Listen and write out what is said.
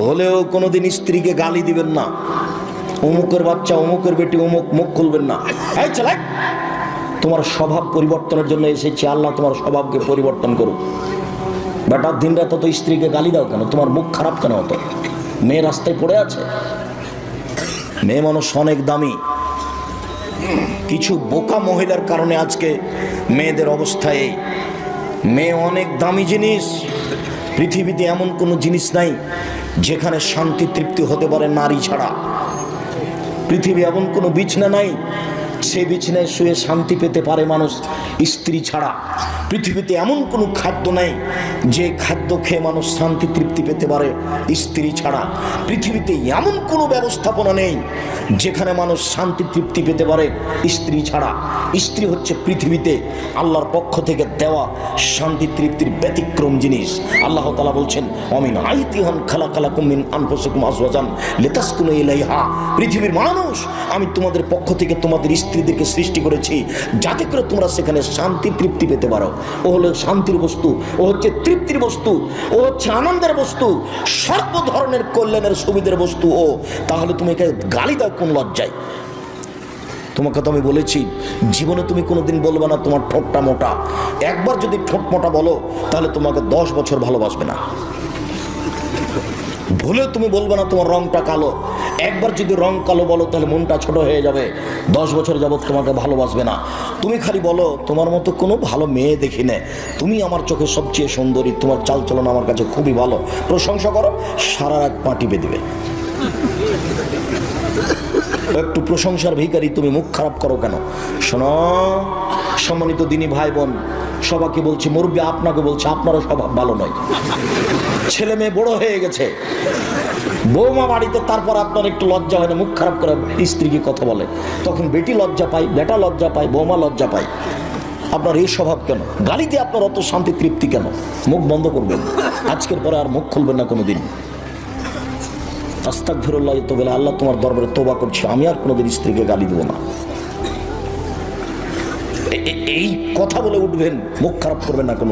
হলেও কোনোদিন স্ত্রীকে গালি দিবেন না। অমুকের বাচ্চা, অমুকের বেটি, অমুক, মুখ খুলবেন না। এই ছেলে, তোমার স্বভাব পরিবর্তনের জন্য এসেছি, আল্লাহ তোমার স্বভাবকে পরিবর্তন করুক। বেটার দিন রাত তো স্ত্রীকে গালি দাও কেন? তোমার মুখ খারাপ কেন হতো? মেয়ে রাস্তায় পড়ে আছে। মেয়ে মানুষ অনেক দামি। কিছু বোকা মহিলার কারণে আজকে মেয়েদের অবস্থা এই। মেয়ে অনেক দামি জিনিস। পৃথিবীতে এমন কোনো জিনিস নাই যেখানে শান্তি তৃপ্তি হতে পারে নারী ছাড়া। পৃথিবী এমন কোনো বিছানা নাই সেই বিছানায় শুয়ে শান্তি পেতে পারে মানুষ স্ত্রী ছাড়া। পৃথিবীতে এমন কোনো খাদ্য নাই যে খাদ্য খেয়ে মানুষ শান্তি তৃপ্তি পেতে পারে স্ত্রী ছাড়া। পৃথিবীতে এমন কোনো ব্যবস্থাপনা নেই যেখানে মানুষ শান্তি তৃপ্তি পেতে পারে স্ত্রী ছাড়া। স্ত্রী হচ্ছে পৃথিবীতে আল্লাহর পক্ষ থেকে দেওয়া শান্তি তৃপ্তির ব্যতিক্রম জিনিস। আল্লাহ তাআলা বলছেন, অমিন আইতিহান খালাকালাকুম মিন আনফুসিকুম আজওয়াজান লিতাসকুনু ইলাইহা। পৃথিবীর মানুষ, আমি তোমাদের পক্ষ থেকে তোমাদের স্ত্রীদেরকে সৃষ্টি করেছি যাতে করে তোমরা সেখানে শান্তি তৃপ্তি পেতে পারো। ও হলো শান্তির বস্তু, ও হচ্ছে তৃপ্তির বস্তু, ও হচ্ছে আনন্দের বস্তু, সর্ব ধরনের কল্যাণের সুবিধার বস্তু ও। তাহলে তুমি একে গালি দাও কোন লজ্জায়? তোমাকে তো আমি বলেছি জীবনে তুমি কোনোদিন বলবে না তোমার ঠোঁটটা মোটা। একবার যদি ঠোঁট মোটা বলো তাহলে তোমাকে 10 বছর ভালোবাসবে না। ভুলেও তুমি বলবে না তোমার রংটা কালো। একবার যদি রং কালো বলো তাহলে মনটা ছোট হয়ে যাবে, 10 বছর যাবত তোমাকে ভালোবাসবে না। তুমি খালি বলো তোমার মতো কোনো ভালো মেয়ে দেখি না, তুমি আমার চোখে সবচেয়ে সুন্দরী, তোমার চালচলন আমার কাছে খুবই ভালো, প্রশংসা করো, সারা রাত পা টিপে দিবে। একটু প্রশংসার ভিখারি তুমি মুখ খারাপ করো কেন? শোনো সম্মানিত দিনী ভাই বোন, সবাইকে বলছি, মুরব্বী আপনাকে বলছি, আপনারও স্বভাব ভালো নয়। ছেলে মেয়ে বড় হয়ে গেছে, বৌমা বাড়িতে, তারপর আপনার একটু লজ্জা হয় না মুখ খারাপ করে স্ত্রীকে কথা বলে? তখন বেটি লজ্জা পায়, বেটা লজ্জা পায়, বৌমা লজ্জা পায়। আপনার এই স্বভাব কেন? গালিতে আপনার অত শান্তি তৃপ্তি কেন? মুখ বন্ধ করবেন, আজকের পরে আর মুখ খুলবেন না কোনোদিন। আস্তাগফিরুল্লাহ তো বলে, আল্লাহ তোমার দরবারে তওবা করছি, আমি আর কোনোদিন স্ত্রীকে গালি দেবো না। এই কথা বলে উঠবেন, মুখ খারাপ করবেন না কোনো।